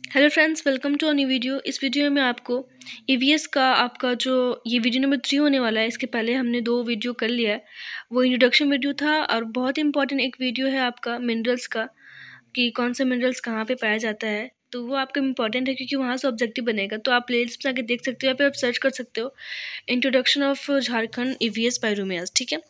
Hello friends, welcome to a new video. इस वीडियो में मैं आपको ईवीएस का आपका जो ये वीडियो नंबर 3 होने वाला है। इसके पहले हमने 2 वीडियो कर लिया है। वो इंट्रोडक्शन वीडियो था और बहुत इंपॉर्टेंट एक वीडियो है आपका मिनरल्स का, कि कौन सा मिनरल्स कहाँ पे पाया जाता है। तो वो आपका इंपॉर्टेंट है क्योंकि वहाँ से ऑब्जेक्टिव बनेगा। तो आप प्लेलिस्ट में जाके देख सकते हो या फिर आप सर्च कर सकते हो इंट्रोडक्शन ऑफ झारखंड ईवीएस पायरोमियाज। ठीक है,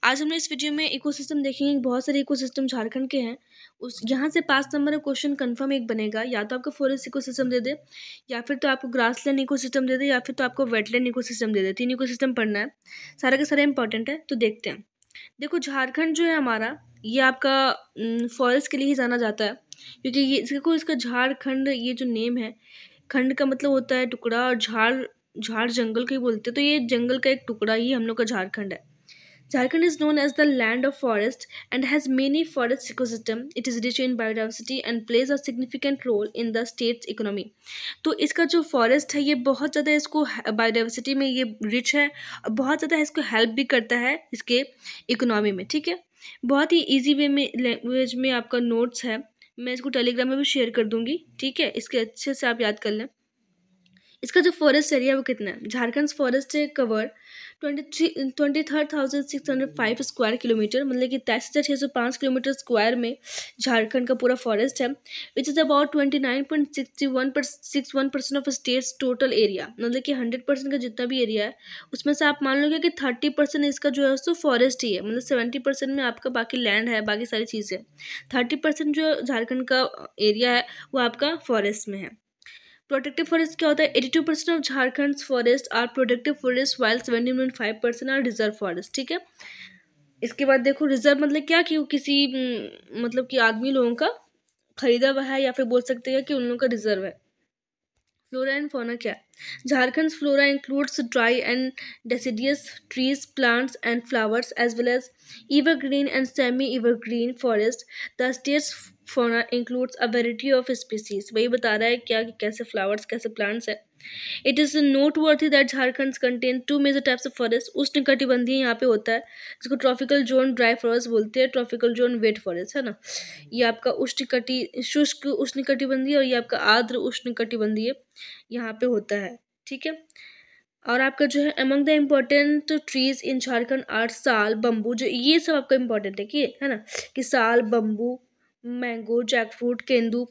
आज हमने इस वीडियो में इकोसिस्टम देखेंगे। बहुत सारे इकोसिस्टम झारखंड के हैं। उस यहाँ से 5 नंबर का क्वेश्चन कंफर्म एक बनेगा, या तो आपको फॉरेस्ट इकोसिस्टम दे दे, या फिर तो आपको ग्रासलैंड इकोसिस्टम दे दे, या फिर तो आपको वेटलैंड इकोसिस्टम दे दे। 3 इकोसिस्टम पढ़ना है, सारा का सारा इंपॉर्टेंट है। तो देखते हैं। देखो, झारखंड जो है हमारा, ये आपका फॉरेस्ट के लिए ही जाना जाता है, क्योंकि ये देखो इसका झारखंड, ये जो नेम है, खंड का मतलब होता है टुकड़ा, और झाड़ झाड़ जंगल को ही बोलते हैं। तो ये जंगल का एक टुकड़ा ही हम लोग का झारखंड है। Jharkhand is known as the land of forest and has many forest ecosystem. It is rich in biodiversity and plays a significant role in the state's economy. तो इसका जो फॉरेस्ट है ये बहुत ज़्यादा इसको बायोडाइवर्सिटी में ये रिच है, और बहुत ज़्यादा इसको हेल्प भी करता है इसके इकोनॉमी में। ठीक है, बहुत ही इजी वे में लैंग्वेज में आपका नोट्स है। मैं इसको टेलीग्राम में भी शेयर कर दूंगी। ठीक है, इसके अच्छे से आप याद कर लें। इसका जो फॉरेस्ट एरिया है वो कितना है? Jharkhand forest cover 23,605 square kilometre, मतलब कि 23,605 किलोमीटर स्क्वायर में झारखंड का पूरा फॉरेस्ट है, which is about 29.61% of states total area. मतलब कि 100% का जितना भी एरिया है उसमें से आप मान लोगे कि 30% इसका जो है उसको फॉरेस्ट ही है। मतलब 70% में आपका बाकी लैंड है, बाकी सारी चीज़ें। 30% जो झारखंड का एरिया है वो आपका फॉरेस्ट में है। प्रोटेक्टिव फॉरेस्ट क्या होता है? 82% of Jharkhand forest are protective forest, while 17.5% are reserve forest. ठीक है, इसके बाद देखो रिजर्व मतलब क्या, कि वो किसी मतलब कि आदमी लोगों का खरीदा हुआ है, या फिर बोल सकते हैं कि उन लोगों का रिजर्व है। फ्लोरा एंड फौना क्या है? Jharkhand flora includes dry and deciduous trees, plants and flowers as well as evergreen and semi-evergreen forest. The state's fauna includes a variety of species. वही बता रहा है क्या, कि कैसे फ्लावर्स कैसे प्लांट्स है। It is noteworthy that Jharkhand contain 2 major types of forest. उष्णकटिबंधीय यहाँ पे होता है, जिसको ट्रॉपिकल जोन ड्राई फॉरेस्ट बोलते हैं, ट्रॉपिकल जोन वेट फॉरेस्ट है ना। ये आपका शुष्क उष्णकटिबंधीय, और ये आपका आर्द्र उष्णकटिबंधीय यहाँ पे होता है। ठीक है, और आपका जो है among the important trees in Jharkhand are sal, bamboo, जो ये सब आपका इम्पोर्टेंट है, कि है ना, कि साल, बम्बू, मैंगो, जैकफ्रूट, केंदू,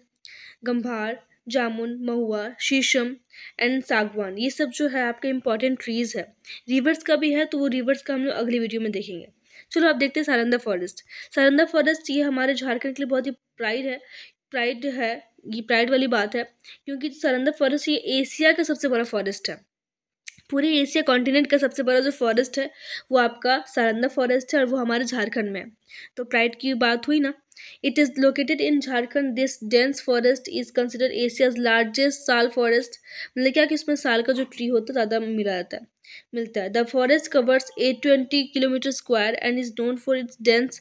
गंभार, जामुन, महुआ, शीशम एंड सागवान, ये सब जो है आपके इम्पोर्टेंट ट्रीज है। रिवर्स का भी है, तो वो रिवर्स का हम लोग अगली वीडियो में देखेंगे। चलो आप देखते हैं सारंदा फॉरेस्ट। सारंदा फॉरेस्ट ये हमारे झारखंड के लिए बहुत ही प्राइड है। ये प्राइड वाली बात है, क्योंकि सारंदा फॉरेस्ट ये एशिया का सबसे बड़ा फॉरेस्ट है। पूरे एशिया कॉन्टिनेंट का सबसे बड़ा जो फॉरेस्ट है वो आपका सारंदा फॉरेस्ट है, और वो हमारे झारखंड में है। तो प्राइड की बात हुई ना। It is located in Jharkhand. This dense forest is considered Asia's largest साल फॉरेस्ट। मतलब क्या, कि इसमें साल का जो ट्री होता है ज़्यादा मिलता है। The forest covers 820 kilometre square and is known for its dense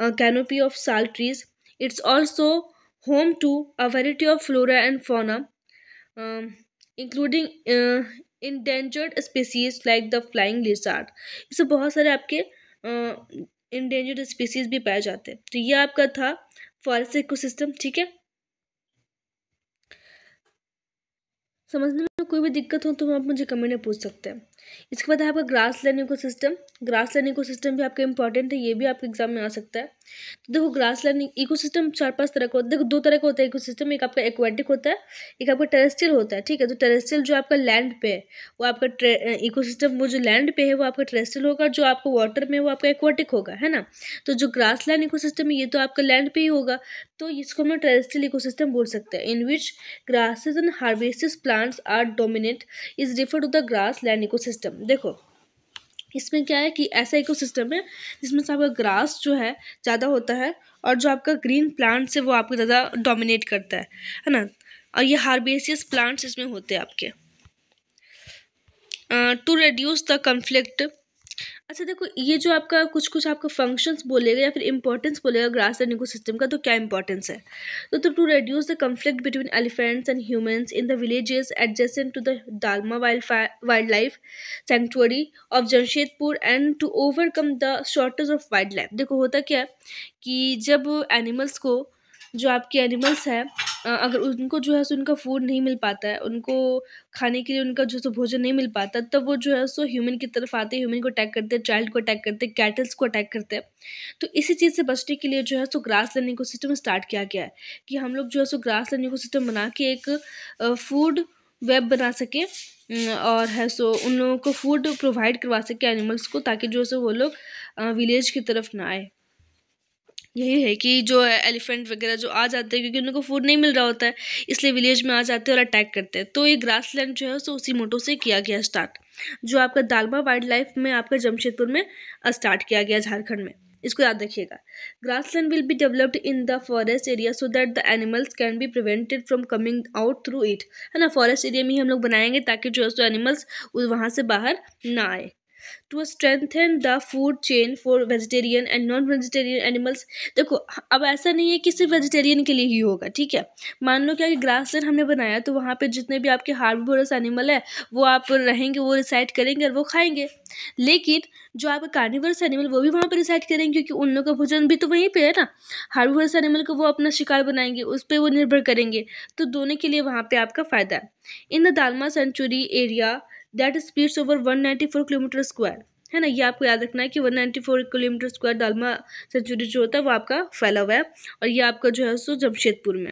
canopy of sal trees. It's also home to a variety of flora and fauna, including endangered species like the flying lizard. इससे बहुत सारे आपके endangered species भी पाए जाते हैं। तो ये आपका था फॉरेस्ट इकोसिस्टम। ठीक है, समझने में कोई भी दिक्कत हो तो आप मुझे कमेंट में पूछ सकते हैं। इसके बाद है आपका ग्रासलैंड इकोसिस्टम। ग्रासलैंड इकोसिस्टम भी आपका इंपॉर्टेंट है, ये भी आपके एग्जाम में आ सकता है। तो देखो, ग्रासलैंड इकोसिस्टम 4-5 तरह का होता है। देखो, 2 तरह का होता है इकोसिस्टम। एक आपका एक्वेटिक होता है, एक आपका टेरेस्ट्रियल होता है। ठीक है, तो टेरेस्ट्रियल जो आपका लैंड पे है वो आपका इकोसिस्टम, वो जो लैंड पे है वो आपका टेरेस्ट्रियल होगा, जो आपका वाटर में है वो आपका एक्वेटिक होगा, है ना। तो जो ग्रासलैंड इकोसिस्टम है ये तो आपका लैंड पे ही होगा, तो इसको हम टेरेस्ट्रियल इकोसिस्टम बोल सकते हैं। इन विच grasses and herbaceous plants are dominant is referred to the grassland ecosystem। देखो, इसमें क्या है कि ऐसा इकोसिस्टम है जिसमें से आपका ग्रास जो है ज़्यादा होता है, और जो आपका ग्रीन प्लांट्स है वो आपको ज़्यादा डोमिनेट करता है ना। और ये हार्बेसियस प्लांट्स इसमें होते हैं आपके। To reduce the conflict. अच्छा देखो, ये जो आपका कुछ कुछ आपका फंक्शंस बोलेगा या फिर इंपॉर्टेंस बोलेगा ग्रासलैंड इकोसिस्टम का, तो क्या इंपॉर्टेंस है? तो to reduce the conflict between elephants and humans in the villages adjacent to the Dalma wildlife sanctuary of Jamshedpur and to overcome the shortage of wildlife. देखो होता क्या है कि जब एनिमल्स को, जो आपके एनिमल्स है अगर उनको जो है सो उनका फूड नहीं मिल पाता है, उनको खाने के लिए उनका जो सो भोजन नहीं मिल पाता, तब वो जो है सो ह्यूमन की तरफ आते हैं, ह्यूमन को अटैक करते हैं, चाइल्ड को अटैक करते हैं, कैटल्स को अटैक करते हैं। तो इसी चीज़ से बचने के लिए जो है सो ग्रासलैंड इकोसिस्टम स्टार्ट किया गया है कि हम लोग जो है सो ग्रासलैंड इकोसिस्टम बना के एक फूड वेब बना सके, और है सो उन लोगों को फूड प्रोवाइड करवा सके एनिमल्स को, ताकि जो है सो वो लोग विलेज की तरफ ना आए। यही है कि जो है एलिफेंट वगैरह जो आ जाते हैं, क्योंकि उनको फूड नहीं मिल रहा होता है, इसलिए विलेज में आ जाते हैं और अटैक करते हैं। तो ये ग्रासलैंड जो है सो उसी मोटो से किया गया स्टार्ट, जो आपका दालमा वाइल्ड लाइफ में आपका जमशेदपुर में स्टार्ट किया गया, झारखंड में। इसको याद रखिएगा। Grassland will be developed in the forest area so that the animals can be prevented from coming out through it, है ना। फॉरेस्ट एरिया में ही हम लोग बनाएंगे ताकि जो है सो एनिमल्स वहाँ से बाहर ना आए। To strengthen the food chain for vegetarian and non vegetarian animals. देखो, अब ऐसा नहीं है कि सिर्फ वेजिटेरियन के लिए ही होगा, ठीक है। मान लो क्या कि ग्रासलैंड हमने बनाया, तो वहाँ पे जितने भी आपके हार्बोरस एनिमल है वो आप रहेंगे, वो रिसाइड करेंगे और वो खाएंगे। लेकिन जो आपका कार्निवरस एनिमल वो भी वहाँ पर रिसाइड करेंगे, क्योंकि उन लोगों का भोजन भी तो वहीं पे है ना। हार्बोरस एनिमल को वो अपना शिकार बनाएंगे, उस पर वो निर्भर करेंगे, तो दोनों के लिए वहाँ पे आपका फायदा है। In the Dalma sanctuary area that speeds over 194 kilometre square, है ना। ये आपको याद रखना है कि 194 किलोमीटर स्क्वायर दालमा सेंचुरी जो होता है वो आपका फैला हुआ है, और ये आपका जो है सो जमशेदपुर में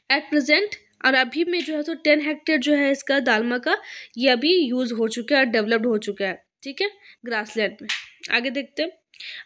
एट प्रेजेंट। और अभी में जो है सो 10 हेक्टेयर जो है इसका दालमा का, ये अभी यूज हो चुका है और डेवलप्ड हो चुका है, ठीक है, ग्रासलैंड में। आगे देखते हैं।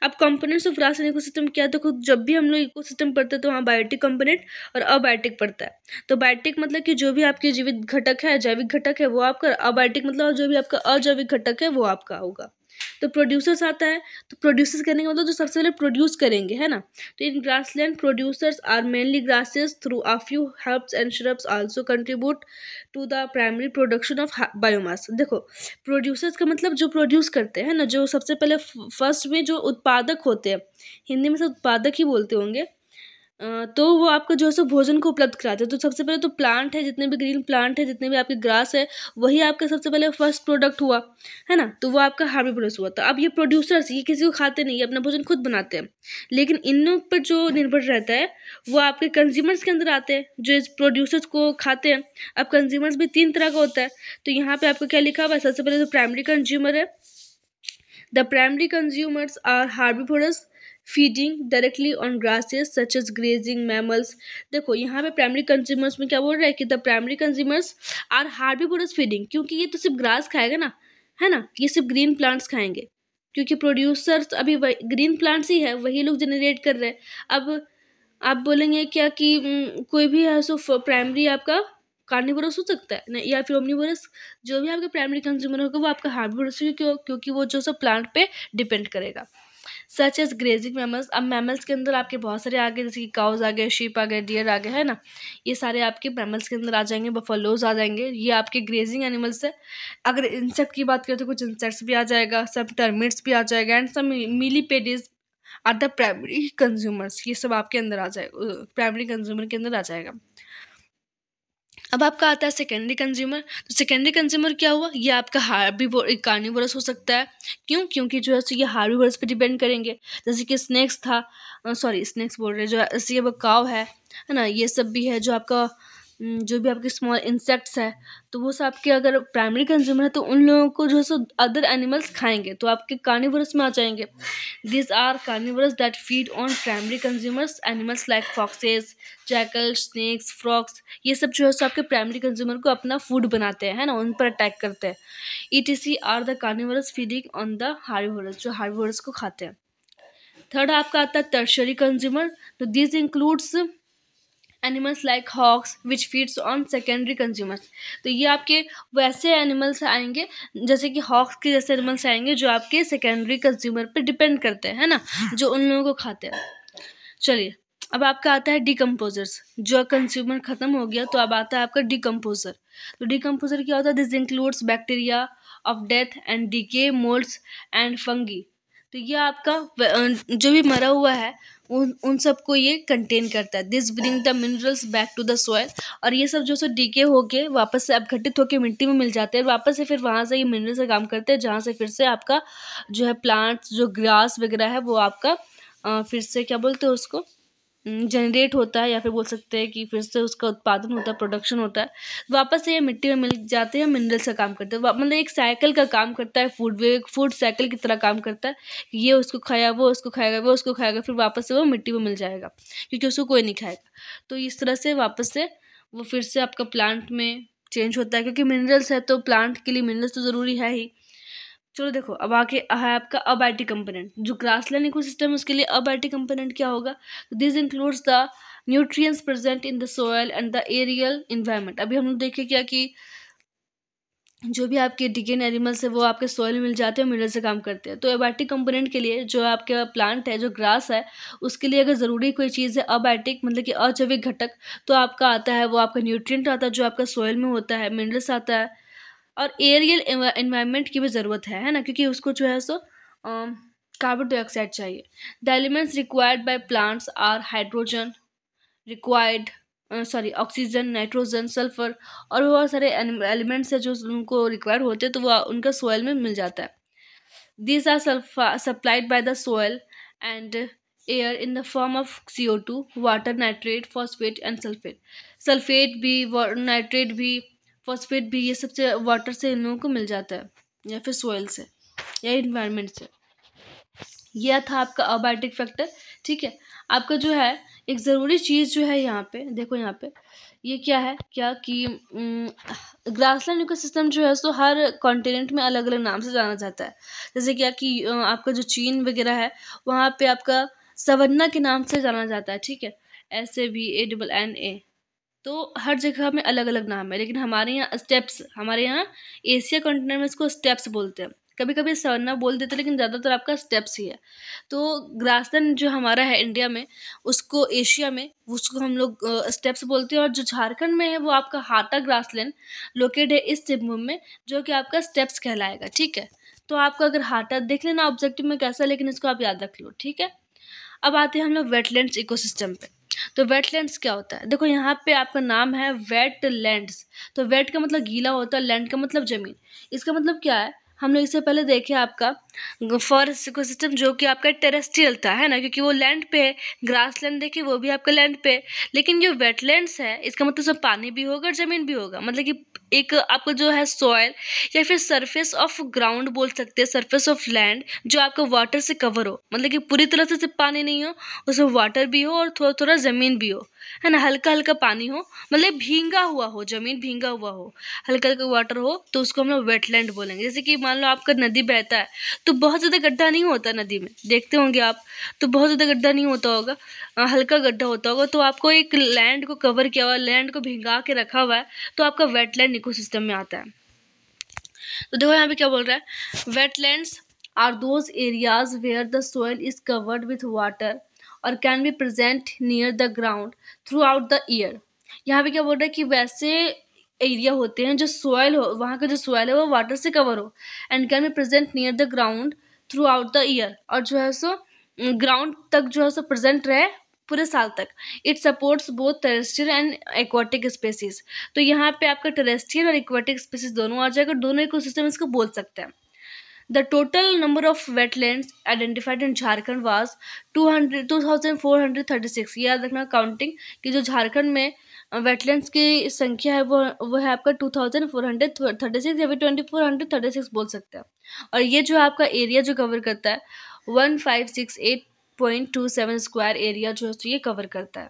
अब कंपोनेंट्स ऑफ ग्रासलैंड इकोसिस्टम क्या है। देखो, जब भी हम लोग इकोसिस्टम पढ़ते हैं तो वहाँ बायोटिक कंपोनेंट और अबायोटिक पड़ता है। तो बायोटिक मतलब कि जो भी आपके जीवित घटक है, जैविक घटक है, वो आपका। अबायोटिक मतलब जो भी आपका अजैविक घटक है वो आपका होगा। तो प्रोड्यूसर्स आता है, तो प्रोड्यूसर्स करने का मतलब जो सबसे पहले प्रोड्यूस करेंगे, है ना। तो in grassland producers are mainly grasses through a few herbs and shrubs also contribute to the primary production of biomass. देखो, प्रोड्यूसर्स का मतलब जो प्रोड्यूस करते हैं ना, जो सबसे पहले फर्स्ट में जो उत्पादक होते हैं, हिंदी में से उत्पादक ही बोलते होंगे, तो वो आपका जो है सो भोजन को उपलब्ध कराते हैं। तो सबसे पहले तो प्लांट है, जितने भी ग्रीन प्लांट है, जितने भी आपके ग्रास है, वही आपका सबसे पहले फर्स्ट प्रोडक्ट हुआ, है ना। तो वो आपका हार्बी प्रोड्यूस हुआ। तो अब ये प्रोड्यूसर्स, ये किसी को खाते नहीं, अपना भोजन खुद बनाते हैं, लेकिन इन लोग पर जो निर्भर रहता है वो आपके कंज्यूमर्स के अंदर आते हैं, जो इस प्रोड्यूसर्स को खाते हैं। अब कंज्यूमर्स भी 3 तरह का होता है। तो यहाँ पे आपको क्या लिखा हुआ है, सबसे पहले तो प्राइमरी कंज्यूमर है। The primary consumers are herbivores feeding directly on grasses such as grazing mammals। देखो, यहाँ पे प्राइमरी कंज्यूमर्स में क्या बोल रहा है कि the primary consumers are herbivorous feeding, क्योंकि ये तो सिर्फ ग्रास खाएगा ना, है ना, ये सिर्फ ग्रीन प्लांट्स खाएंगे, क्योंकि प्रोड्यूसर्स अभी ग्रीन प्लांट्स ही है, वही लोग जनरेट कर रहे हैं। अब आप बोलेंगे क्या कि कोई भी है सो प्राइमरी आपका कार्निवोरस हो सकता है नहीं, या फिर ओमनिवोरस। जो भी आपका प्राइमरी कंज्यूमर होगा वो आपका हार्बिवोरस, क्योंकि वो जो सब प्लांट पे डिपेंड करेगा। Such as grazing mammals. अब मैमल्स के अंदर आपके बहुत सारे आ गए, जैसे कि काउज आ गए, शीप आ गए, डियर आ गए, है ना। ये सारे आपके मैमल्स के अंदर आ जाएंगे, बफलोज आ जाएंगे, ये आपके ग्रेजिंग एनिमल्स है। अगर इंसेक्ट की बात करें तो कुछ इंसेक्ट्स भी आ जाएगा, सब टर्मिट्स भी आ जाएगा, एंड सब मिलीपेडिस आर द प्राइमरी कंज्यूमर्स। ये सब आपके अंदर आ जाएगा, प्राइमरी कंज्यूमर के अंदर आ जाएगा। अब आपका आता है सेकेंडरी कंज्यूमर। तो सेकेंडरी कंज्यूमर क्या हुआ, ये आपका कार्निवोरस हो सकता है। क्यों? क्योंकि जो है सो ये हार्बिवोरस पे डिपेंड करेंगे, जैसे कि स्नेक्स था, सॉरी स्नेक्स बोल रहे हैं, जो ऐसे ये काव है ना, ये सब भी है जो आपका जो भी आपके स्मॉल इंसेक्ट्स है, तो वो सब आपके अगर प्राइमरी कंज्यूमर है तो उन लोगों को जो है सो अदर एनिमल्स खाएंगे, तो आपके कार्निवोरस में आ जाएंगे। These are carnivores that feed on primary consumers animals like foxes, jackals, snakes, frogs। ये सब जो है सो आपके प्राइमरी कंज्यूमर को अपना फूड बनाते हैं, है ना, उन पर अटैक करते हैं। ETC are the carnivorous feeding on the herbivorous, जो हार्बिवोरस को खाते हैं। थर्ड आपका आता है टर्शरी कंज्यूमर। तो this includes animals like hawks which feeds on secondary consumers. तो ये आपके वैसे एनिमल्स आएंगे, जैसे कि हॉक्स के जैसे एनिमल्स आएंगे जो आपके सेकेंडरी कंज्यूमर पर डिपेंड करते हैं, है ना, जो उन लोगों को खाते हैं। चलिए, अब आपका आता है डिकम्पोजर्स। जो कंज्यूमर खत्म हो गया तो अब आता है आपका डिकम्पोजर। तो डिकम्पोजर क्या होता है, this includes bacteria of death and decay, moulds and fungi. तो ये आपका जो भी मरा हुआ है उन सबको ये कंटेन करता है। This bring the minerals back to the soil. और ये सब जो सो डीके होके वापस से अपघटित होकर मिट्टी में मिल जाते हैं, वापस से फिर वहाँ से ये मिनरल्स का काम करते हैं, जहाँ से फिर से आपका जो है प्लांट्स, जो ग्रास वगैरह है वो आपका फिर से क्या बोलते हैं उसको, जनरेट होता है, या फिर बोल सकते हैं कि फिर से उसका उत्पादन होता है, प्रोडक्शन होता है, वापस से ये मिट्टी में मिल जाते हैं, मिनरल्स का काम करते हैं। मतलब एक साइकिल का काम करता है, फूड साइकिल की तरह काम करता है। ये उसको खाया, वो उसको खाएगा, वो उसको खाएगा, फिर वापस से वो मिट्टी में मिल जाएगा, क्योंकि उसको कोई नहीं खाएगा। तो इस तरह से वापस से वो फिर से आपका प्लांट में चेंज होता है, क्योंकि मिनरल्स है तो प्लांट के लिए मिनरल्स तो ज़रूरी है ही। चलो देखो, अब आके है आपका अबायोटिक कंपोनेंट। जो ग्रासलैंड इकोसिस्टम है उसके लिए अबायोटिक कंपोनेंट क्या होगा? This includes the nutrients present in the soil and the aerial environment. अभी हम लोग देखे क्या कि जो भी आपके डिकेन एनिमल्स है वो आपके सॉइल में मिल जाते हैं, मिनरल से काम करते हैं। तो अबायोटिक कंपोनेंट के लिए जो आपका प्लांट है, जो ग्रास है, उसके लिए अगर ज़रूरी कोई चीज़ है अबायोटिक, मतलब कि अजैविक घटक, तो आपका आता है वो आपका न्यूट्रिएंट आता है जो आपका सॉइल में होता है, मिनरल्स आता है, और एरियल एनवायरनमेंट की भी ज़रूरत है ना, क्योंकि उसको जो है सो कार्बन डाइऑक्साइड चाहिए। The elements required by plants are hydrogen required, oxygen, nitrogen, sulphur, और भी बहुत सारे एलिमेंट्स है जो उनको रिक्वायर होते हैं, तो वो उनका सोयल में मिल जाता है। These are supplied by the soil and air in the form of CO2, water, nitrate, phosphate and sulfate. Sulphate भी, नाइट्रेट भी, फॉस्फेट भी, ये सबसे वाटर से इन लोगों को मिल जाता है, या फिर सोयल से, या इन्वायरमेंट से। यह था आपका अबायोटिक फैक्टर। ठीक है, आपका जो है एक ज़रूरी चीज़ जो है यहाँ पे देखो, यहाँ पे ये क्या है, क्या कि ग्रासलैंड इकोसिस्टम जो है सो हर कॉन्टिनेंट में अलग अलग नाम से जाना जाता है। जैसे क्या कि आपका जो चीन वगैरह है वहाँ पे आपका सवन्ना के नाम से जाना जाता है। ठीक है, SAVANNA। तो हर जगह में अलग अलग नाम है, लेकिन हमारे यहाँ स्टेप्स, हमारे यहाँ एशिया कॉन्टिनेंट में इसको स्टेप्स बोलते हैं। कभी कभी सवन्ना बोल देते हैं, लेकिन ज़्यादातर आपका स्टेप्स ही है। तो ग्रासलैंड जो हमारा है इंडिया में, उसको एशिया में उसको हम लोग स्टेप्स बोलते हैं। और जो झारखंड में है वो आपका हाटा ग्रासलैंड लोकेट है इस सिंहभूम में, जो कि आपका स्टेप्स कहलाएगा। ठीक है, तो आपका अगर हाटा देख लेना ऑब्जेक्टिव में कैसा है, लेकिन इसको आप याद रख लो। ठीक है, अब आते हैं हम लोग वेटलैंड्स इकोसिस्टम पे। तो वेटलैंड्स क्या होता है? देखो यहाँ पे आपका नाम है वेटलैंड्स। तो वेट का मतलब गीला होता है, लैंड का मतलब जमीन। इसका मतलब क्या है? हम लोग इससे पहले देखे आपका फॉरेस्ट इकोसिस्टम, जो कि आपका टेरेस्ट्रियल था, है ना, क्योंकि वो लैंड पे है। ग्रास लैंड देखिए वो भी आपका लैंड पे है। लेकिन जो वेटलैंड्स है इसका मतलब सब पानी भी होगा और जमीन भी होगा, मतलब कि एक आपका जो है सॉयल या फिर सरफेस ऑफ ग्राउंड बोल सकते हैं, सरफेस ऑफ लैंड, जो आपका वाटर से कवर हो, मतलब कि पूरी तरह से सिर्फ पानी नहीं हो, उसमें वाटर भी हो और थोड़ा थोड़ा ज़मीन भी हो, है ना, हल्का हल्का पानी हो, मतलब भींगा हुआ हो, ज़मीन भींगा हुआ हो, हल्का हल्का वाटर हो, तो उसको हम लोग वेटलैंड बोलेंगे। जैसे कि मान लो आपका नदी बहता है तो बहुत ज़्यादा गड्ढा नहीं होता नदी में, देखते होंगे आप, तो बहुत ज़्यादा गड्ढा नहीं होता होगा, हल्का गड्ढा होता होगा, तो आपको एक लैंड को कवर किया हुआ, लैंड को भिंगा के रखा हुआ है, तो आपका वेटलैंड इकोसिस्टम में आता है। तो देखो यहाँ पे क्या बोल रहा है, wetlands are those areas where the soil is covered with water और can be present near the ground throughout the year. यहाँ पे क्या बोल रहा है कि वैसे एरिया होते हैं जो सॉइल हो, वहाँ का जो सॉइल है वो वाटर से कवर हो, and can be present near the ground throughout the year, और जो है सो ग्राउंड तक जो है सो प्रेजेंट रहे पूरे साल तक। It supports both terrestrial and aquatic species. तो यहाँ पे आपका टेरेस्ट्रियल और एक्वाटिक स्पेसीज दोनों आ जाएगा, दोनों इकोसिस्टम इसको बोल सकते हैं। The total number of wetlands identified in Jharkhand was 2436। याद रखना काउंटिंग कि जो झारखंड में वेटलैंड्स की संख्या है वो है आपका 2436 या फिर 2436 बोल सकते हैं। और ये जो आपका एरिया जो कवर करता है 1568.27 स्क्वायर एरिया जो है ये कवर करता है।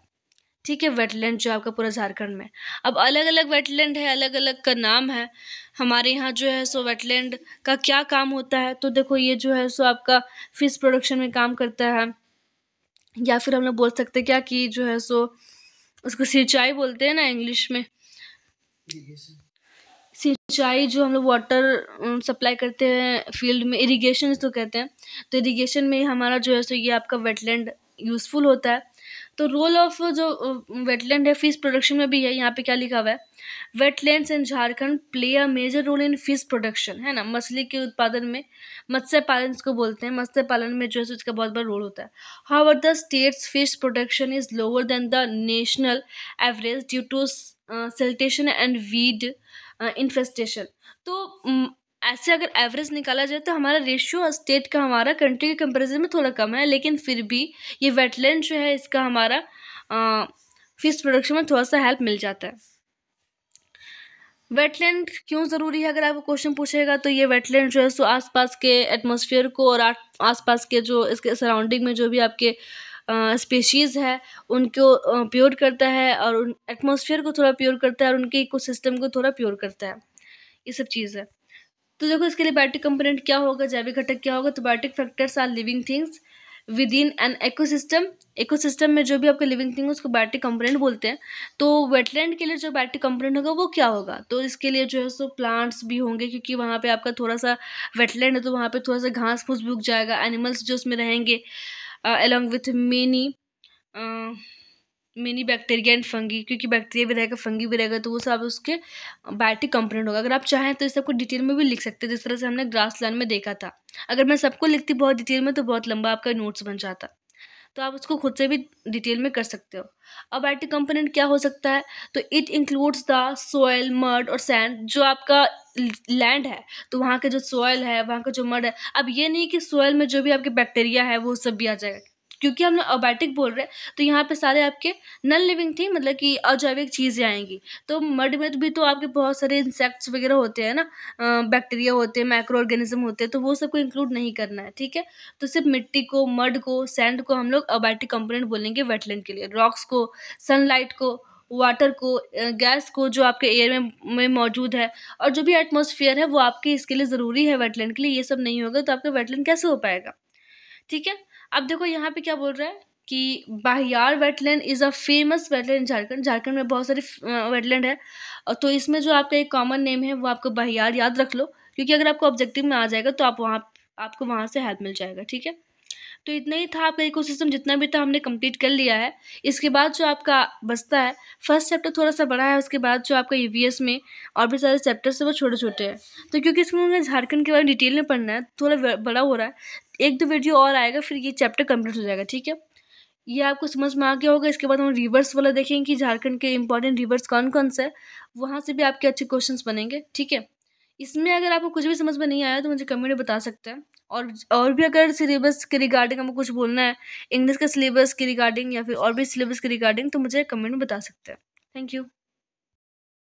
ठीक है, वेटलैंड जो आपका पूरा झारखंड में। अब अलग अलग वेटलैंड है, अलग अलग का नाम है। हमारे यहाँ जो है सो वेटलैंड का क्या काम होता है, तो देखो ये जो है सो आपका फिश प्रोडक्शन में काम करता है, या फिर हम लोग बोल सकते हैं क्या कि जो है सो उसको सिंचाई बोलते हैं ना इंग्लिश में, सिंचाई जो हम लोग वाटर सप्लाई करते हैं फील्ड में, इरिगेशन इसको कहते हैं। तो इरिगेशन में हमारा जो है सो ये आपका वेटलैंड यूज़फुल होता है। तो रोल ऑफ जो वेटलैंड है फिश प्रोडक्शन में भी है, यहाँ पे क्या लिखा हुआ है, wetlands in Jharkhand play a major role in fish production, है ना, मछली के उत्पादन में, मत्स्य पालन इसको बोलते हैं, मत्स्य पालन में जो है इसका बहुत बड़ा रोल होता है। However the state's fish production is lower than the national average due to siltation and weed infestation. तो ऐसे अगर एवरेज निकाला जाए तो हमारा रेशियो स्टेट का हमारा कंट्री के कंपैरिजन में थोड़ा कम है, लेकिन फिर भी ये वेटलैंड जो है इसका हमारा फिश प्रोडक्शन में थोड़ा सा हेल्प मिल जाता है। वेटलैंड क्यों ज़रूरी है, अगर आपको क्वेश्चन पूछेगा तो ये वेटलैंड जो है सो आसपास के एटमॉस्फेयर को और आसपास के जो इसके सराउंडिंग में जो भी आपके स्पीशीज़ है उनको प्योर करता है और उन एटमॉस्फेयर को थोड़ा प्योर करता है और उनके इकोसिस्टम को थोड़ा प्योर करता है। ये सब चीज़ है। तो देखो इसके लिए बायोटिक कंपोनेंट क्या होगा, जैविक घटक क्या होगा, तो biotic factors are living things within an ecosystem. Ecosystem में जो भी आपका लिविंग थिंग है उसको बायोटिक कंपोनेंट बोलते हैं। तो वेटलैंड के लिए जो बायोटिक कंपोनेंट होगा वो क्या होगा, तो इसके लिए जो है सो प्लांट्स भी होंगे, क्योंकि वहाँ पे आपका थोड़ा सा वेटलैंड है तो वहाँ पे थोड़ा सा घास फूस भी उग जाएगा। एनिमल्स जो उसमें रहेंगे along with mini bacteria and fungi, क्योंकि बैक्टीरिया भी रहेगा फंगी भी रहेगा, तो वो सब उसके बायोटिक कंपोनेंट होगा। अगर आप चाहें तो इस सबको डिटेल में भी लिख सकते हैं, जिस तरह से हमने ग्रासलैंड में देखा था। अगर मैं सबको लिखती बहुत डिटेल में तो बहुत लंबा आपका नोट्स बन जाता, तो आप उसको खुद से भी डिटेल में कर सकते हो। अब बायोटिक कंपोनेंट क्या हो सकता है, तो it includes the soil, mud और सैंड। जो आपका लैंड है तो वहाँ के जो सोयल है, वहाँ का जो मड है, अब ये नहीं कि सोयल में जो भी आपके बैक्टीरिया है वो सब भी आ जाएगा, क्योंकि हम लोग अबायोटिक बोल रहे हैं तो यहाँ पे सारे आपके नॉन लिविंग थी, मतलब कि अजैविक चीज़ें आएंगी। तो मड में भी तो आपके बहुत सारे इंसेक्ट्स वगैरह होते हैं ना, बैक्टीरिया होते हैं, माइक्रो ऑर्गेनिज्म होते हैं, तो वो सबको इंक्लूड नहीं करना है, ठीक है। तो सिर्फ मिट्टी को, मड को, सैंड को हम लोग अबायोटिक कंपोनेंट बोलेंगे वेटलैंड के लिए। रॉक्स को, सनलाइट को, वाटर को, गैस को जो आपके एयर में मौजूद है, और जो भी एटमॉस्फेयर है वो आपके इसके लिए ज़रूरी है वेटलैंड के लिए। ये सब नहीं होगा तो आपका वेटलैंड कैसे हो पाएगा, ठीक है। अब देखो यहाँ पे क्या बोल रहा है कि Bahiyar wetland is a famous wetland in Jharkhand. Jharkhand में बहुत सारे वेटलैंड है, और तो इसमें जो आपका एक कॉमन नेम है वो आपको बाहियार याद रख लो, क्योंकि अगर आपको ऑब्जेक्टिव में आ जाएगा तो आपको वहाँ से हेल्प मिल जाएगा, ठीक है। तो इतना ही था आपका इकोसिस्टम, जितना भी था हमने कंप्लीट कर लिया है। इसके बाद जो आपका बचता है, फर्स्ट चैप्टर थोड़ा सा बड़ा है, उसके बाद जो आपका ईवीएस में और भी सारे चैप्टर्स है वो छोटे छोटे हैं। तो क्योंकि इसमें मुझे झारखंड के बारे में डिटेल में पढ़ना है, थोड़ा बड़ा हो रहा है, एक दो वीडियो और आएगा फिर ये चैप्टर कंप्लीट हो जाएगा, ठीक है। ये आपको समझ में आ गया होगा। इसके बाद हम रिवर्स वाला देखेंगे कि झारखंड के इंपॉर्टेंट रिवर्स कौन कौन से है, वहाँ से भी आपके अच्छे क्वेश्चंस बनेंगे, ठीक है। इसमें अगर आपको कुछ भी समझ में नहीं आया तो मुझे कमेंट में बता सकते हैं। और भी अगर सिलेबस के रिगार्डिंग हमको कुछ बोलना है, इंग्लिश के सिलेबस के रिगार्डिंग या फिर और भी सिलेबस के रिगार्डिंग, तो मुझे कमेंट में बता सकते हैं। Thank you.